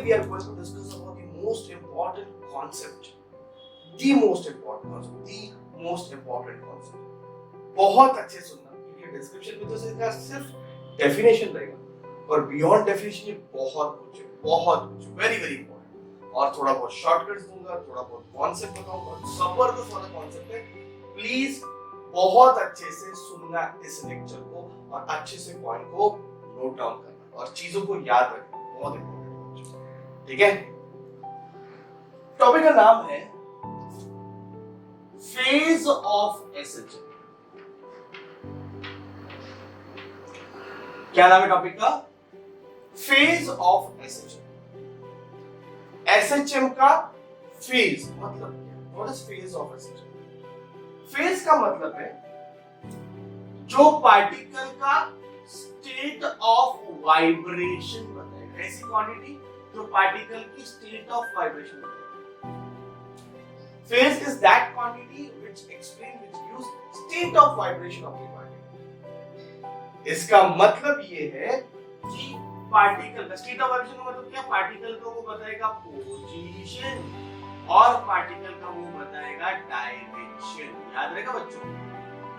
we are going to discuss about the most important concept. The most important concept. बहुत अच्छे सुनना, क्योंकि description में तो सिर्फ डेफिनेशन रहेगा, और बियॉन्ड डेफिनेशन ये बहुत कुछ, वेरी वेरी इंपॉर्टेंट। और थोड़ा बहुत शॉर्टकट्स दूंगा, थोड़ा बहुत कॉन्सेप्ट बताऊंगा, जबरदस्त वाला कॉन्सेप्ट है। प्लीज बहुत अच्छे से सुनना इस लेक्चर को, और अच्छे से पॉइंट को नोट डाउन करना, और चीजों को याद रखना, बहुत इंपॉर्टेंट। ठीक है, टॉपिक का नाम है फेज ऑफ एसएचएम। क्या नाम है टॉपिक का? Phase of SHM. एसएचएम का फेज मतलब क्या? What is phase of SHM? Phase का मतलब है जो पार्टिकल का स्टेट ऑफ वाइब्रेशन बताएगा, ऐसी क्वांटिटी जो पार्टिकल की स्टेट ऑफ वाइब्रेशन बताएगा। Phase is that quantity which gives state of vibration of the particle. इसका मतलब ये है कि पार्टिकल का स्टेट ऑफ वाइब्रेशन का मतलब क्या? पार्टिकल का वो बताएगा पोजीशन, और पार्टिकल का वो बताएगा डायरेक्शन। याद रहेगा बच्चों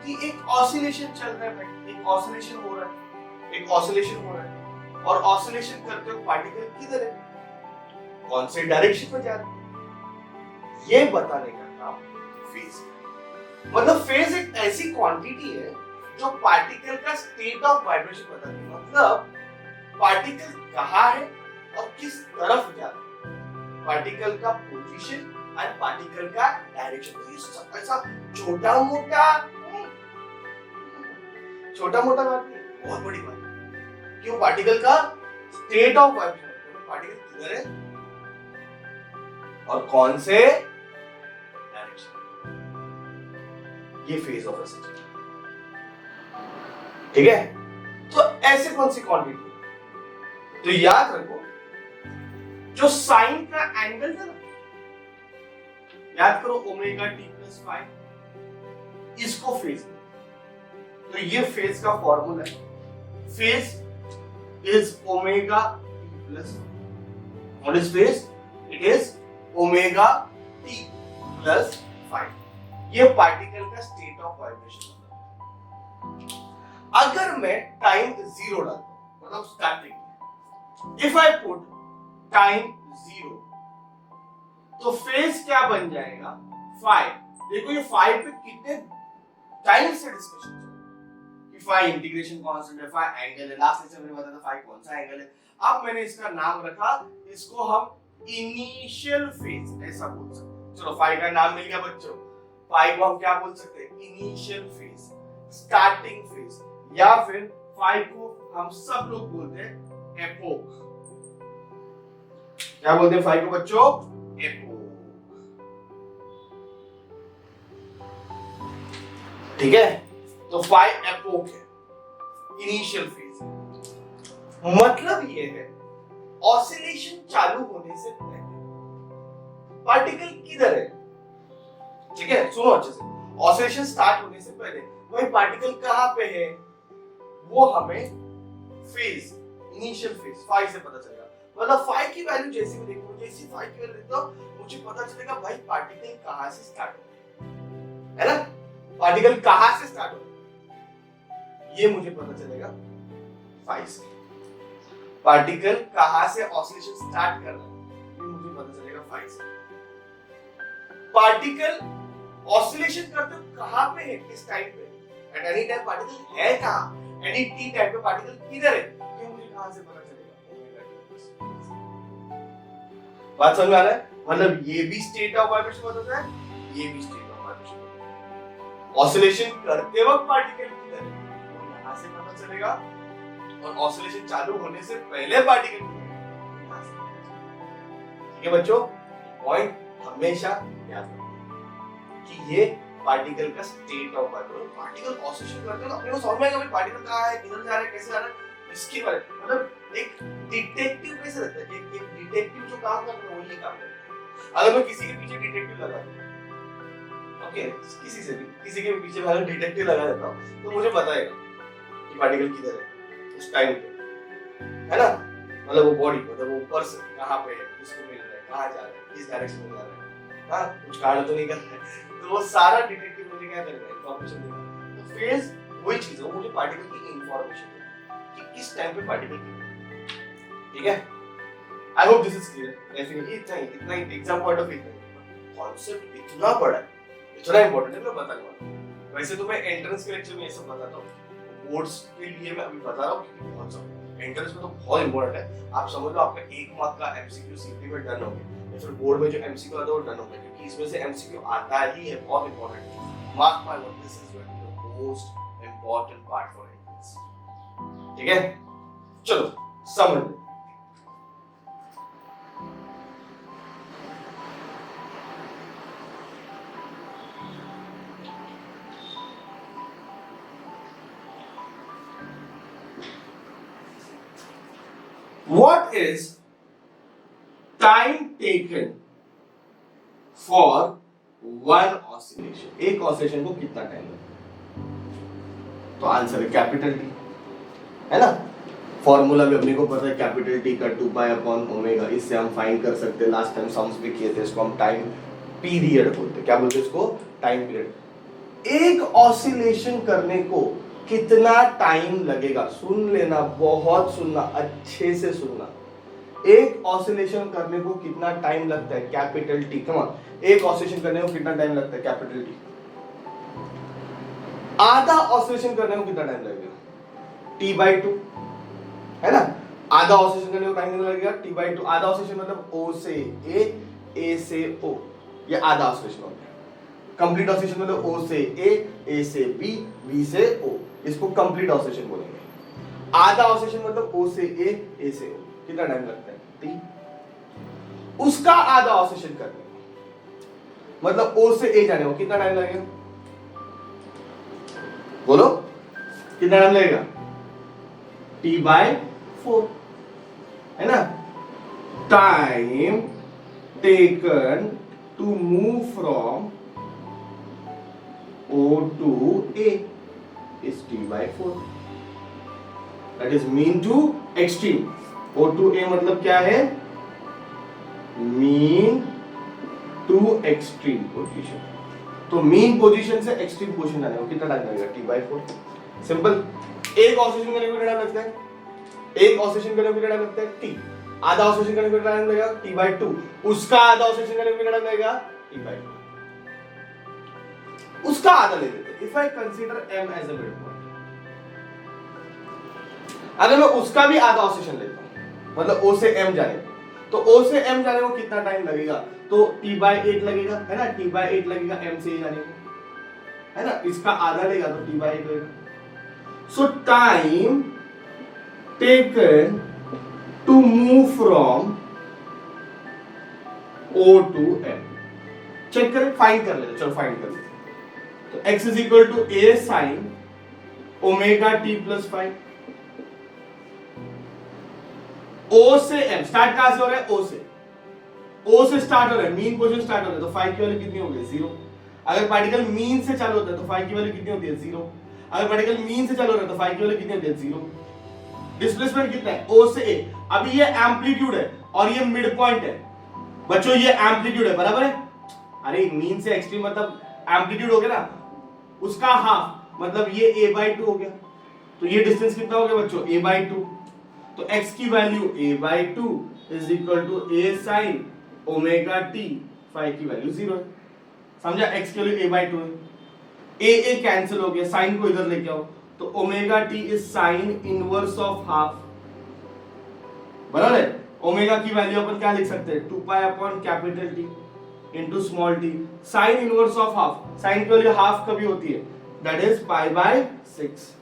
कि एक ऑसिलेशन चल रहा है, एक ऑसिलेशन हो रहा है, और ऑसिलेशन करते हुए पार्टिकल किधर है, कौन से डायरेक्शन में जा रहा है, ये बताने का काम फेज है। मतलब फेज एक ऐसी क्वांटिटी है जो पार्टिकल का स्टेट ऑफ वाइब्रेशन बताती है, मतलब पार्टिकल कहाँ है और किस तरफ जा रहा है, पार्टिकल का पोजीशन और पार्टिकल का डायरेक्शन। ऐसा छोटा मोटा बात नहीं, बहुत बड़ी बात है। क्यों? पार्टिकल का स्टेट ऑफ वाइब्रेशन, पार्टिकल किधर है और कौन से डायरेक्शन, ये फेज ऑफ एसएचएम। ठीक है, तो ऐसे कौन सी क्वांटिटी? तो याद रखो, जो साइन का एंगल था ना, याद करो ओमेगा टी प्लस फाइव, इसको फेज। तो ये फेज का फॉर्मूला है, phase is omega T plus. What is phase? It is omega T plus 5। ये पार्टिकल का स्टेट ऑफ वाइब्रेशन। अगर मैं टाइम 0 डालता हूं, मतलब starting, if I put time 0, तो फेज क्या बन जाएगा? 5। देखो ये 5 पे कितने टाइम से डिस्कशन चल रहा है कि 5 इंटीग्रेशन कांस्टेंट है, 5 एंगल है। लास्ट लेक्चर में मैंने बताया था 5 कौन सा एंगल है। अब मैंने इसका नाम रखा, इसको हम इनिशियल फेज ऐसा बोल सकते हैं। चलो 5 का नाम मिल गया बच्चों। 5 को हम क्या बोल सकते हैं? इनिशियल फेज, स्टार्टिंग फेज, या फिर 5 को हम सब लोग बोलते हैं एपोक। क्या बोलते हैं 5 को बच्चों? एपोक। ठीक है, तो 5 एपोक है, इनिशियल फेज। मतलब ये है ऑसिलेशन चालू होने से पहले पार्टिकल किधर है। ठीक है, सुनो अच्छे से। ऑसिलेशन स्टार्ट होने से पहले वही पार्टिकल कहां पे है, वो हमें फेज, इनिशियल फेज 5 से पता चलेगा। मतलब 5 की वैल्यू जैसे मैं देखूं, जैसे 5 की वैल्यू देखता हूं, मुझे पता चलेगा भाई पार्टिकल कहां से स्टार्ट हो, है ना? पार्टिकल कहां से स्टार्ट हो, ये मुझे पता चलेगा 5 से। पार्टिकल कहां से ऑसिलेशन स्टार्ट कर रहा है, ये मुझे पता चलेगा 5 से। पार्टिकल ऑसिलेशन करते हुए कहां पे है, किस टाइम पे, एट एनी टाइम पार्टिकल है कहां, एनी टी टाइम पे पार्टिकल किधर है, ये मुझे कहां से पता चलेगा? बात समझ में आ रहा है? मतलब ये भी स्टेट ऑफ वाइब्रेशन बताता है, ये भी स्टेट ऑफ वाइब्रेशन। ऑसिलेशन करते वक्त पार्टिकल किधर है, वो यहां से पता चलेगा, और ऑसिलेशन चालू होने से पहले पार्टिकल किधर है, यहां से। ठीक है बच्चों, पॉइंट हमेशा याद रखना कि ये पार्टिकल का state of vibration. Particle oscillation करते हैं तो अपने को समझ में आएगा भाई पार्टिकल कहां है, किधर जा रहा है, कैसे जा रहा है, इसके बारे में। मतलब एक डिटेक्टिव कैसे रहता है, एक डिटेक्टिव जो काम करता है वो ये काम करता है। अगर मैं किसी के पीछे डिटेक्टिव लगा दूं, ओके, किसी के पीछे मैं अगर डिटेक्टिव लगा देता हूं, तो मुझे बताएगा कि पार्टिकल किधर है उस टाइम पे, है ना? मतलब वो बॉडी, मतलब वो पर्सन कहाँ पे है, किसको मिल रहा है, कहाँ जा रहा है, किस डायरेक्शन में जा रहा है, हाँ कुछ कांड तो नहीं कर रहा है, तो वो सारा डिटेक्टिव मुझे क्या कर रहा है, इंफॉर्मेशन दे रहा है। तो फेज वही चीज है, वो मुझे पार्टिकल की इंफॉर्मेशन दे रहा है कि किस टाइम पे पार्टिकल की, ठीक है। I hope this is clear. Definitely इतना ही exam point of view concept इतना बड़ा है, इतना इंपॉर्टेंट है, मैं बताने वाला हूं। वैसे तो मैं एंट्रेंस के लेक्चर में ये सब बताता हूं, बोर्ड्स के लिए मैं अभी बता रहा हूं क्योंकि बहुत सब एंट्रेंस में तो बहुत इंपॉर्टेंट है। आप समझ लो आपका 1 मार्क का एमसीक्यू सीपी में डन हो गया, या फिर बोर्ड में जो एमसीक्यू आता है वो डन हो गया, क्योंकि इसमें से एमसीक्यू आता ही है, बहुत important. Mark my word, this is the most important part for entrance, ठीक है। चलो समझ लो। What is time taken for one oscillation? एक ऑसिलेशन को कितना टाइम लगता है? तो आंसर है कैपिटल टी, है ना। फॉर्मूला भी अपने को पता है, कैपिटल टी का 2 पाई अपॉन ओमेगा, इससे हम फाइंड कर सकते हैं। लास्ट टाइम सम्स भी किए थे, इसको हम टाइम पीरियड बोलते हैं। क्या बोलते हैं इसको? Time period. एक ऑसिलेशन करने को कितना टाइम लगेगा? सुन लेना, बहुत सुनना, अच्छे से सुनना। एक ऑसिलेशन करने को कितना टाइम लगता है? Capital T. कम ऑन, एक ऑसिलेशन करने को कितना टाइम लगता है? Capital T. आधा ऑसिलेशन करने को कितना टाइम लगेगा? T/2, है ना। आधा ऑसिलेशन करने को टाइम कितना लगेगा? T/2। आधा ऑसिलेशन मतलब O से A, A से O, ये आधा ऑसिलेशन हो गया। कंप्लीट ऑसिलेशन मतलब O से A, A से B, B से O, इसको कंप्लीट ऑसिलेशन बोलेंगे। आधा ऑसिलेशन मतलब O से A, A से O, कितना टाइम लगता है? T। उसका आधा ऑसिलेशन करने को मतलब O से A जाने को कितना टाइम लगेगा? बोलो कितना टाइम लगेगा? T/4, है ना। Time taken to move from O to A is T/4. That is mean to extreme. O to A मतलब क्या है? mean to extreme position. तो mean position से extreme position जाने को कितना टाइम लगेगा? T/4। सिंपल। एक ऑसिलेशन करने को कितना टाइम लगता है? एक ऑसिलेशन करने को कितना टाइम लगता है? T। आधा ऑसिलेशन करने को कितना टाइम लगेगा? T/2। उसका आधा ऑसिलेशन करने को कितना टाइम लगेगा? T/2। उसका आधा ले लेते हैं। If I consider M as a midpoint, अगर मैं उसका भी आधा ऑसिलेशन लेता हूं, मतलब O से M जाने, तो O से M जाने को कितना टाइम लगेगा? तो T/8 लगेगा, है ना। T/8 लगेगा M से A जाने को, है ना। इसका आधा लेगा तो T/8 लगेगा। So time taken to move from O to M, check करें, फाइंड कर लेते। चलो फाइंड कर लेते। तो x is equal to A sin omega t plus 5। O से M स्टार्ट कहां से हो रहा है? O से। O से स्टार्ट हो रहा है, मीन पोजीशन स्टार्ट हो रहा है, तो 5 की वैल्यू कितनी हो गई? 0। अगर पार्टिकल मीन से चालू होता है तो 5 की वैल्यू कितनी होती है? 0। अगर पार्टिकल मीन से चालू हो रहा है तो 5 की वैल्यू कितनी होती है? 0। डिस्प्लेसमेंट कितना है? O से A। अभी ये एम्पलीट्यूड है और ये मिड पॉइंट है बच्चों, ये एम्पलीट्यूड है, बराबर है। अरे मीन से एक्सट्रीम मतलब एम्पलीट्यूड हो गया ना, उसका हाफ मतलब ये A/2 हो गया। तो ये डिस्टेंस कितना हो गया बच्चों? A/2। तो x की value A/2 is equal to A sin omega t, 5 की वैल्यू 0 है। समझा? x की वैल्यू A/2 है। A कैंसिल हो गया, साइन को इधर लेके आओ, तो omega t is sine inverse of half, बराबर है। ओमेगा की वैल्यू अपन क्या लिख सकते हैं? 2 pi upon capital T into small t। Sine inverse of half, sine की वैल्यू हाफ कभी होती है? That is π/6।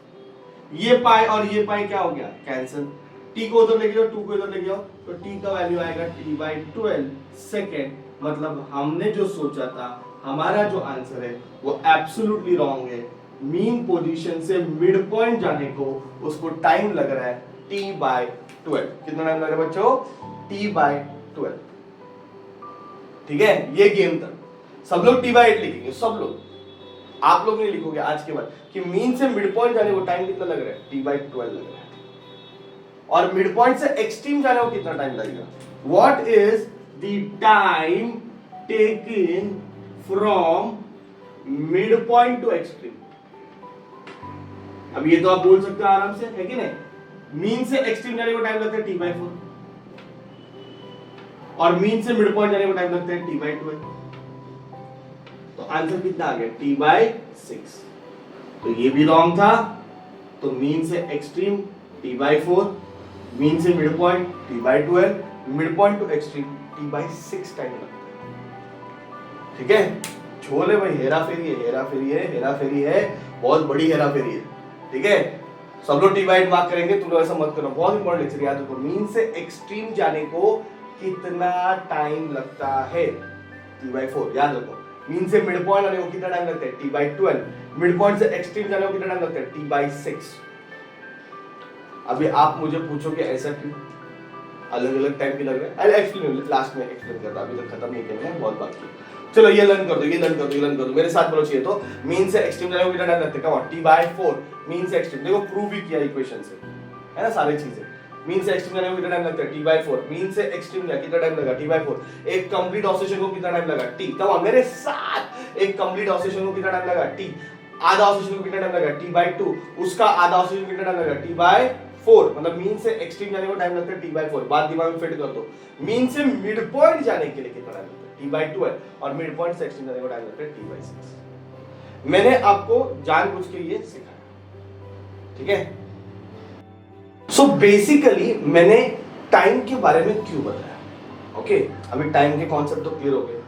ये पाई और ये पाई क्या हो गया? कैंसिल। t को उधर लेके जाओ, 2 को इधर लेके जाओ, तो t का वैल्यू आएगा T/12 सेकेंड। मतलब हमने जो सोचा था, हमारा जो आंसर है वो एब्सोल्युटली रॉन्ग है। मीन पोजीशन से मिड पॉइंट जाने को उसको टाइम लग रहा है T/12। कितना टाइम लग रहा है बच्चों? T/12। ठीक है, ये गेम तक सब लोग T/8 लिखेंगे, सब लोग। आप लोग नहीं लिखोगे आज के बाद कि मीन से मिड पॉइंट जाने को टाइम कितना लग रहा है? T/12 लग रहा है। और मिड पॉइंट से एक्सट्रीम जाने को कितना टाइम लगेगा? What is the time taken from mid point two extreme? अब ये तो आप बोल सकते हो आराम से, है कि नहीं? मीन से एक्सट्रीम जाने को टाइम लगता है t/4 और मीन से मिड पॉइंट जाने को टाइम लगता है t/12। तो आंसर कितना आ गया? t/6। तो ये भी रॉन्ग था। तो मीन से एक्सट्रीम t/4, मीन से mid point t/12, mid point two extreme t/6 time लगता है। ठीक है, छोले भाई, हेरा फेरी है, हेरा फेरी है, हेरा फेरी है, बहुत बड़ी हेरा फेरी है। ठीक है, सब लोग t/8 मार्क करेंगे, तुम लोग ऐसा मत करो, बहुत इंपॉर्टेंट लेक्चर याद रखो। मीन से एक्सट्रीम जाने को कितना टाइम लगता है? t/4 याद रखो। मीन से मिड पॉइंट आने को कितना टाइम लगता है? t/12। मिड पॉइंट से एक्सट्रीम जाने को कितना टाइम लगता है? t/6। अभी आप मुझे पूछो कि ऐसा क्यों अलग अलग टाइम के लग रहे हैं? आई एक्सप्लेन, लास्ट में एक्सप्लेन करता, अभी तक खत्म नहीं करना है, बहुत बाकी। चलो ये लर्न कर दो, ये लर्न कर दो, ये लर्न कर दो, मेरे साथ बोलो चाहिए तो। मीन से एक्सट्रीम जाने को कितना टाइम लगता है? कम ऑन, t/4 मीन से एक्सट्रीम, देखो प्रूव भी किया इक्वेशन से, है ना, सारी चीजें। मीन से एक्सट्रीम जाने को कितना टाइम लगता है? t/4। मीन से एक्सट्रीम जा कितना टाइम लगा? t/4। एक कंप्लीट ऑसिलेशन को कितना टाइम लगा? t। कम ऑन मेरे साथ, एक कंप्लीट ऑसिलेशन को कितना टाइम लगा? t। आधा ऑसिलेशन को कितना टाइम लगा? t/2। उसका आधा ऑसिलेशन कितना टाइम लगा? t/4। मतलब मीन से एक्सट्रीम जाने को टाइम लगता है t/4। बात दिमाग में फिट कर दो। मीन से मिड पॉइंट जाने के लिए कितना टाइम लगता है? t/12। और मिड पॉइंट से एक्सट्रीम जाने को टाइम लगता है t/6। मैंने आपको जानबूझ के ये सिखाया। ठीक है, सो बेसिकली मैंने टाइम के बारे में क्यों बताया? ओके, अभी टाइम के कॉन्सेप्ट तो क्लियर हो गए।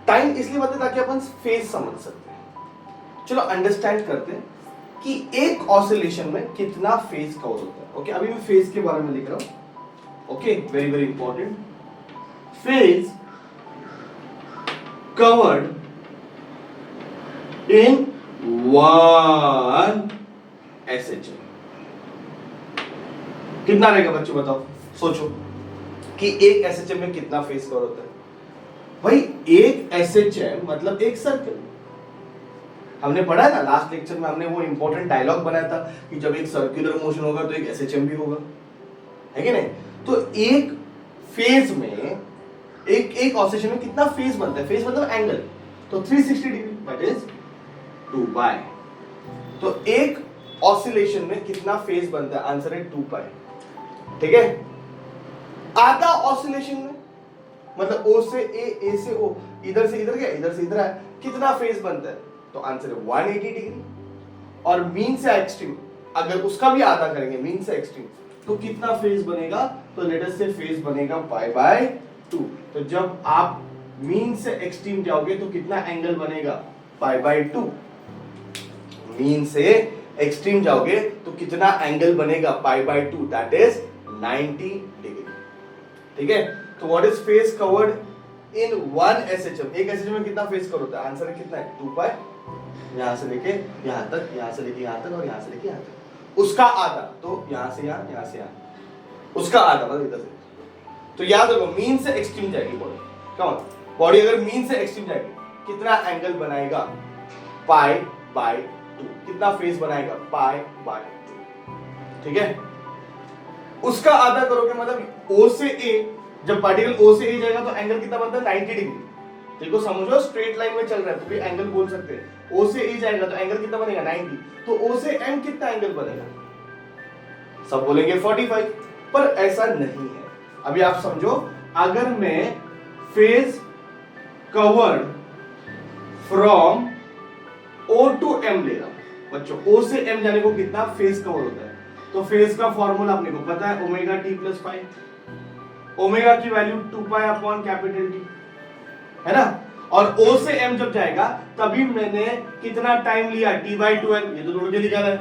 टाइम इसलिए बताया ताकि अपन फेज समझ सकते हैं। चलो अंडरस्टैंड करते हैं कि एक ऑसिलेशन में कितना फेज कवर होता है। ओके, अभी मैं फेज के बारे में लिख रहा हूं। Okay, very very important. Phase covered in one SHM। कितना रहेगा बच्चों, बताओ, सोचो कि एक SHM में कितना फेज कवर होता है? भाई एक SHM मतलब एक सर्कल। हमने पढ़ा है ना लास्ट लेक्चर में, हमने वो इंपॉर्टेंट डायलॉग बनाया था कि जब एक सर्कुलर मोशन होगा तो एक SHM भी होगा, है कि नहीं? तो एक फेज में एक ऑसिलेशन में कितना फेज बनता है? फेज मतलब एंगल, तो 360 डिग्री, दैट इज 2π। तो एक ऑसिलेशन में कितना फेज बनता है? आंसर है 2π। ठीक है, आधा ऑसिलेशन में मतलब O से A से O, इधर से इधर गया, इधर से इधर आया, कितना फेज बनता है? तो आंसर है 180 डिग्री। और मीन से एक्सट्रीम अगर उसका भी आधा करेंगे, मीन से एक्सट्रीम, तो कितना फेज बनेगा? तो लेट अस से फेज बनेगा π/2। तो जब आप मीन से एक्सट्रीम जाओगे तो कितना एंगल बनेगा? π/2। मीन से एक्सट्रीम जाओगे तो कितना एंगल बनेगा? π/2, दैट इज 90 डिग्री। ठीक है, तो what is phase covered in one SHM? एक SHM में कितना फेज कवर होता है? आंसर कितना है? 2π। यहां से लेके यहां तक, यहां से लेके यहां तक, और यहां से लेके यहां तक, उसका आधा, तो यहां से यहां से यहां, उसका आधा मतलब इधर से। तो याद रखो, मीन से एक्सट्रीम जाएगी बॉडी। कौन बॉडी अगर मीन से एक्सट्रीम जाएगी कितना एंगल बनाएगा? π/2। कितना फेज बनाएगा? π/2। ठीक है, उसका आधा करोगे मतलब O से A, जब पार्टिकल O से A जाएगा तो एंगल कितना बनता है? 90 डिग्री। देखो समझो, स्ट्रेट लाइन में चल रहा है तो भी एंगल बोल सकते हैं। O से A जाएगा तो एंगल कितना बनेगा? 90। तो O से M कितना एंगल बनेगा? सब बोलेंगे 45, पर ऐसा नहीं है। अभी आप समझो, अगर मैं phase covered from O to M ले रहा हूं बच्चों, O से M जाने को कितना फेज कवर होता है? तो फेज का फॉर्मूला अपने को पता है, omega T plus pi. Omega की वैल्यू 2π अपॉन कैपिटल टी, है ना? और O से M जब जाएगा तभी मैंने कितना टाइम लिया? t/12। ये तो जोड़ के निकाला है,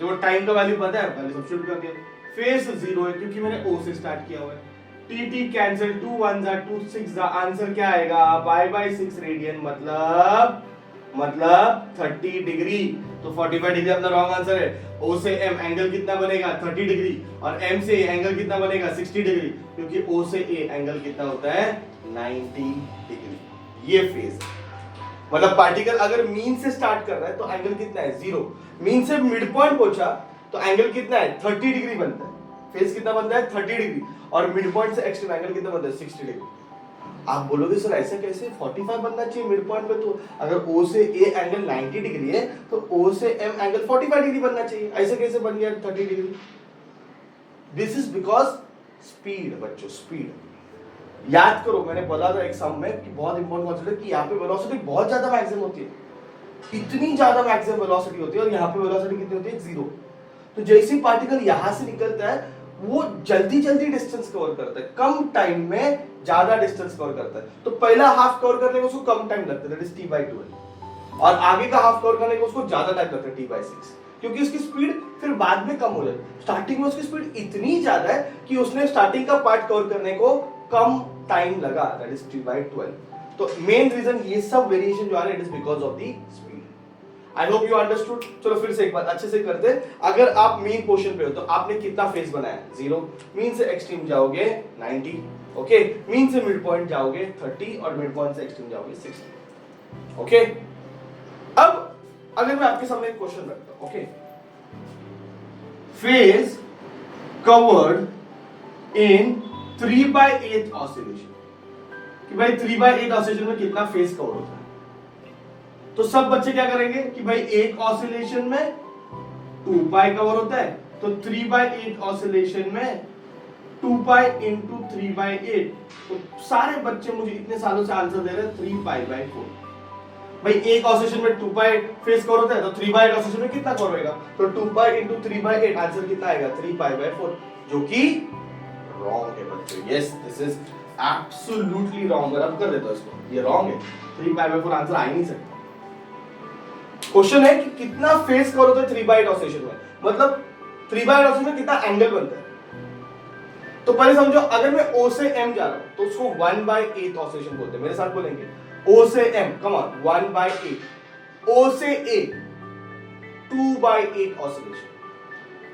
जो टाइम का वैल्यू पता है पहले सब्स्टिट्यूट कर दिया। फेज 0 है क्योंकि मैंने O से स्टार्ट किया हुआ है। टी कैंसिल, 2 1 2 6, द आंसर क्या आएगा? π/6 रेडियन, मतलब 30 डिग्री। तो 45 डिग्री अपना रॉन्ग आंसर है। O से M एंगल कितना बनेगा? 30 डिग्री। और M से A एंगल कितना बनेगा? 60 डिग्री, क्योंकि O से A एंगल कितना होता है? 90 डिग्री। ये फेज है। मतलब पार्टिकल अगर मीन से स्टार्ट कर रहा है तो एंगल कितना है? 0। मीन से मिड पॉइंट पहुंचा तो एंगल कितना है? 30 डिग्री बनता है। फेज कितना बनता है 30 डिग्री, और मिड पॉइंट से एक्सट्रीम एंगल कितना बनता है 60 डिग्री। आप बोलोगे सर ऐसे कैसे, 45 बनना चाहिए मिड पॉइंट पे, तो अगर O से A एंगल 90 डिग्री है तो O से M एंगल 45 डिग्री बनना चाहिए, ऐसे कैसे बन गया 30 degree? This is because speed बच्चों, स्पीड। याद करो मैंने बोला था एग्जाम में कि बहुत इंपॉर्टेंट कॉन्सेप्ट है कि यहाँ पे वेलोसिटी बहुत ज्यादा मैक्सिमम होती है, इतनी ज्यादा मैक्सिमम वेलोसिटी होती है, और यहाँ पे वेलोसिटी कितनी होती है 0। तो जैसे पार्टिकल यहाँ से निकलता है वो जल्दी जल्दी डिस्टेंस कवर करता है, कम टाइम में ज्यादा डिस्टेंस कवर करता है। तो पहला हाफ कवर करने को उसको कम टाइम लगता है, दैट इज t/12, और आगे का हाफ कवर करने को उसको ज्यादा टाइम लगता है t/6, क्योंकि उसकी स्पीड फिर बाद में कम हो जाती है। स्टार्टिंग में उसकी स्पीड इतनी ज्यादा है कि उसने स्टार्टिंग का पार्ट कवर करने को कम टाइम लगा, दैट इज t/12। तो मेन रीजन ये सब वेरिएशन जो आ रहा है it is because of the speed. I hope you understood. चलो फिर से एक बार अच्छे से करते हैं। अगर आप मेन पोर्शन पे हो तो आपने कितना फेज बनाया 0, मीन से एक्सट्रीम जाओगे 90, ओके, मीन से मिड पॉइंट जाओगे 30, और मिड पॉइंट से एक्सट्रीम जाओगे 60, ओके। अब अगर मैं आपके सामने एक क्वेश्चन रखता हूं, okay, phase covered in 3/8 oscillation, कि भाई 3/8 ऑसिलेशन में कितना फेज कवर होता है, तो सब बच्चे क्या करेंगे कि भाई एक ऑसिलेशन में 2 पाई कवर होता है, तो 3/8 ऑसिलेशन में 2 पाई इंटू 3/8, तो सारे बच्चे मुझे इतने सालों से आंसर दे रहे हैं 3π/4। भाई एक ऑसिलेशन में 2 पाई फेज कवर होता है, तो 3/8 ऑसिलेशन में कितना कवर होगा, तो 2 पाई इंटू 3/8, आंसर कितना आएगा 3π/4, जो कि रॉन्ग है बच्चों। Yes, this is absolutely wrong. अब कर देता हूं इसको, ये रॉन्ग है, 3π/4 आंसर आ ही नहीं सकता। क्वेश्चन है कि कितना फेज कवर होता है 3/8 ऑसिलेशन में, मतलब 3/8 ऑसिलेशन में कितना एंगल बनता है। तो पहले समझो, अगर मैं O से M जा रहा हूं तो उसको 1/8 ऑसिलेशन बोलते हैं। मेरे साथ बोलेंगे O से M, कम ऑन, 1/8, O से A 2/8 ऑसिलेशन,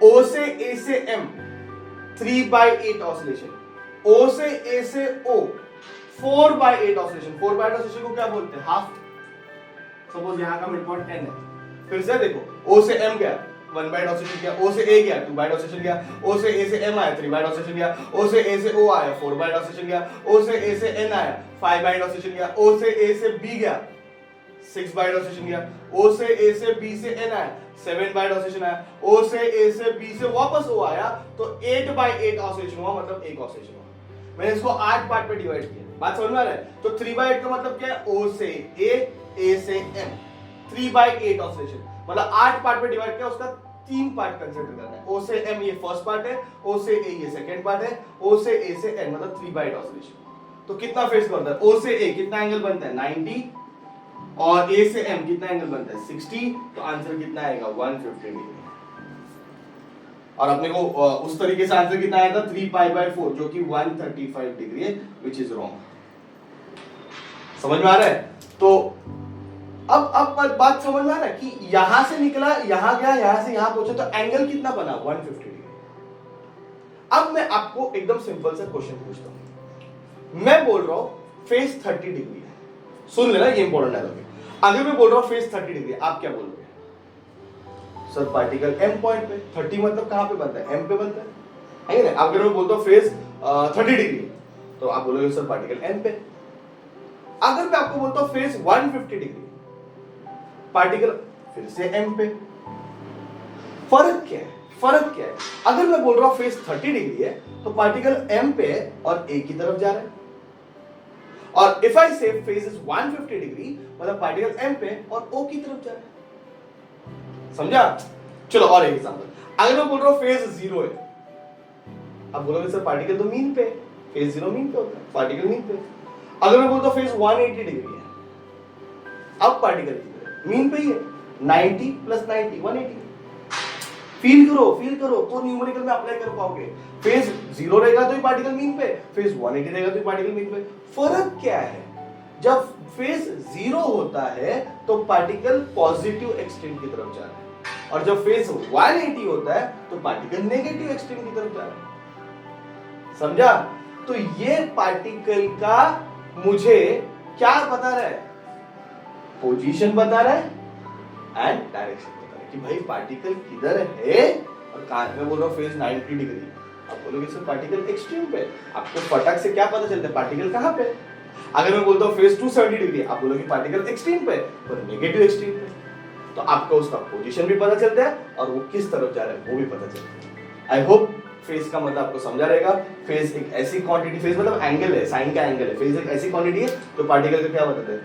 O से A से M 3/8 ऑसिलेशन, O से A से O 4/8 ऑसिलेशन। 4/8 ऑसिलेशन को क्या बोलते हैं, हाफ। सपोज यहाँ का मिड पॉइंट 10 है, फिर से देखो O से M गया 1/8 ऑसिलेशन गया, O से A गया 2/8 ऑसिलेशन गया, O से A से M आया 3/8 ऑसिलेशन गया, O से A से O आया 4/8 ऑसिलेशन गया, O से A से N आया 5/8 ऑसिलेशन गया, O से A से B गया 6/8 ऑसिलेशन गया, O से A से B से N आया 7/8 ऑसिलेशन आया, O से A से B से वापस O आया, तो 8/8 ऑसिलेशन हुआ, मतलब एक ऑसिलेशन हुआ। मैंने इसको 8 पार्ट में डिवाइड किया, बात समझ में आ रहा है। तो 3/8 का मतलब क्या है, O से A से M 3/8 ऑसिलेशन, मतलब 8 पार्ट में डिवाइड किया, उसका 3 पार्ट कंसीडर करना है। O से M ये फर्स्ट पार्ट है, O से A ये सेकंड पार्ट है, O से A से N मतलब 3/8 ऑसिलेशन। तो कितना फेज बनता है, O से A कितना एंगल बनता है 90, और A से M कितना एंगल बनता है 60, तो आंसर कितना आएगा 150 डिग्री। और अपने को उस तरीके से आंसर कितना आया था 3π/4, जो कि 135 डिग्री है, व्हिच इज रॉन्ग। समझ में आ रहा है। तो अब बात समझ में आ रहा है कि यहां से निकला, यहां गया, यहां से यहां पहुंचा, तो एंगल कितना बना 150 डिग्री। अब मैं आपको एकदम सिंपल सा क्वेश्चन पूछता हूं। मैं बोल रहा हूं फेज 30 डिग्री है, सुन लेना ये इंपॉर्टेंट डायलॉग है। अगर मैं बोल रहा हूं फेज 30 डिग्री, आप क्या बोलोगे, सर पार्टिकल M पॉइंट पे, 30 मतलब कहां पे बनता है, M पे बनता है ना। अगर मैं बोलता हूं फेज 30 डिग्री, तो आप बोलोगे सर पार्टिकल M पे। अगर मैं आपको बोलता हूं फेज 150 डिग्री, पार्टिकल फिर से M पे। फर्क क्या है, फर्क क्या है, अगर मैं बोल रहा हूं फेज 30 डिग्री है तो पार्टिकल M पे है और A की तरफ जा रहा है, और इफ आई से फेज इज 150 डिग्री मतलब पार्टिकल M पे और O की तरफ जा रहा है। समझा। चलो और एक एग्जांपल, अगर मैं बोल रहा हूं फेज 0 है, अब बोलोगे सर पार्टिकल तो मीन पे, फेज 0 मीन पे होता है, पार्टिकल मीन पे। अगर मैं बोलता हूं फेज 180 डिग्री है, अब पार्टिकल मीन पे ही है, 90 + 90 180। फील करो तो न्यूमेरिकल में अप्लाई कर पाओगे। फेज 0 रहेगा तो ही पार्टिकल मीन पे, फेज 180 रहेगा तो ही पार्टिकल मीन पे। फर्क क्या है, जब फेज 0 होता है तो पार्टिकल पॉजिटिव एक्सट्रीम की तरफ जा रहा है, और जब फेज 180 होता है तो पार्टिकल नेगेटिव एक्सट्रीम की तरफ जा रहा है। समझा। तो ये पार्टिकल का मुझे क्या बता रहा है, पोजीशन बता रहा है एंड डायरेक्शन बता रहा है कि भाई पार्टिकल किधर है, और कहां। मैं बोल रहा हूं फेज 90 डिग्री, आप बोलोगे सर पार्टिकल एक्सट्रीम पे, आपको फटक से क्या पता चलता है पार्टिकल कहाँ पे। अगर मैं बोलता हूँ फेज 270 डिग्री, आप बोलोगे पार्टिकल एक्सट्रीम पे पर नेगेटिव एक्सट्रीम पे, तो आपको उसका पोजीशन भी पता चलता है और वो किस तरफ जा रहा है वो भी पता चलता है। आई होप फेज का मतलब आपको समझा रहेगा। फेज एक ऐसी क्वांटिटी, फेज मतलब एंगल है, साइन का एंगल है, फेज एक ऐसी क्वांटिटी है तो पार्टिकल का क्या बताते हैं,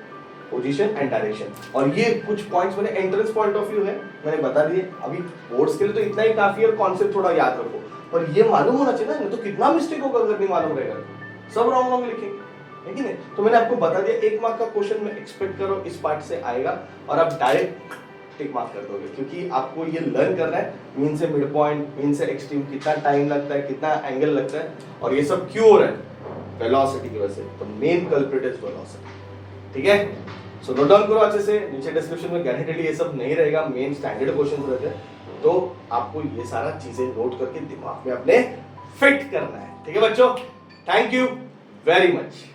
पोजीशन एंड डायरेक्शन। और ये कुछ पॉइंट्स मैंने एंट्रेंस पॉइंट ऑफ व्यू है मैंने बता दिए, अभी बोर्ड्स के लिए तो इतना ही काफी है, कॉन्सेप्ट थोड़ा याद रखो, पर ये मालूम होना चाहिए ना, तो कितना मिस्टेक होगा अगर नहीं मालूम रहेगा, सब रॉन्ग रॉन्ग लिखेंगे, है कि नहीं। तो मैंने आपको बता दिया, 1 मार्क का क्वेश्चन में एक्सपेक्ट करो इस पार्ट से आएगा और आप डायरेक्ट टिक मार्क कर दोगे, क्योंकि आपको ये लर्न करना है मीन से मिड पॉइंट, मीन से एक्सट्रीम कितना टाइम लगता है, कितना एंगल लगता है, और ये सब क्यों हो रहा है, वेलोसिटी की वजह से। तो मेन कल्प्रिट इज वेलोसिटी, ठीक है। सो नोट डाउन करो अच्छे से, नीचे डिस्क्रिप्शन में गारंटेडली ये सब नहीं रहेगा, मेन स्टैंडर्ड क्वेश्चंस रहते हैं, तो आपको ये सारा चीजें नोट करके दिमाग में अपने फिट करना है, ठीक है बच्चों। Thank you very much.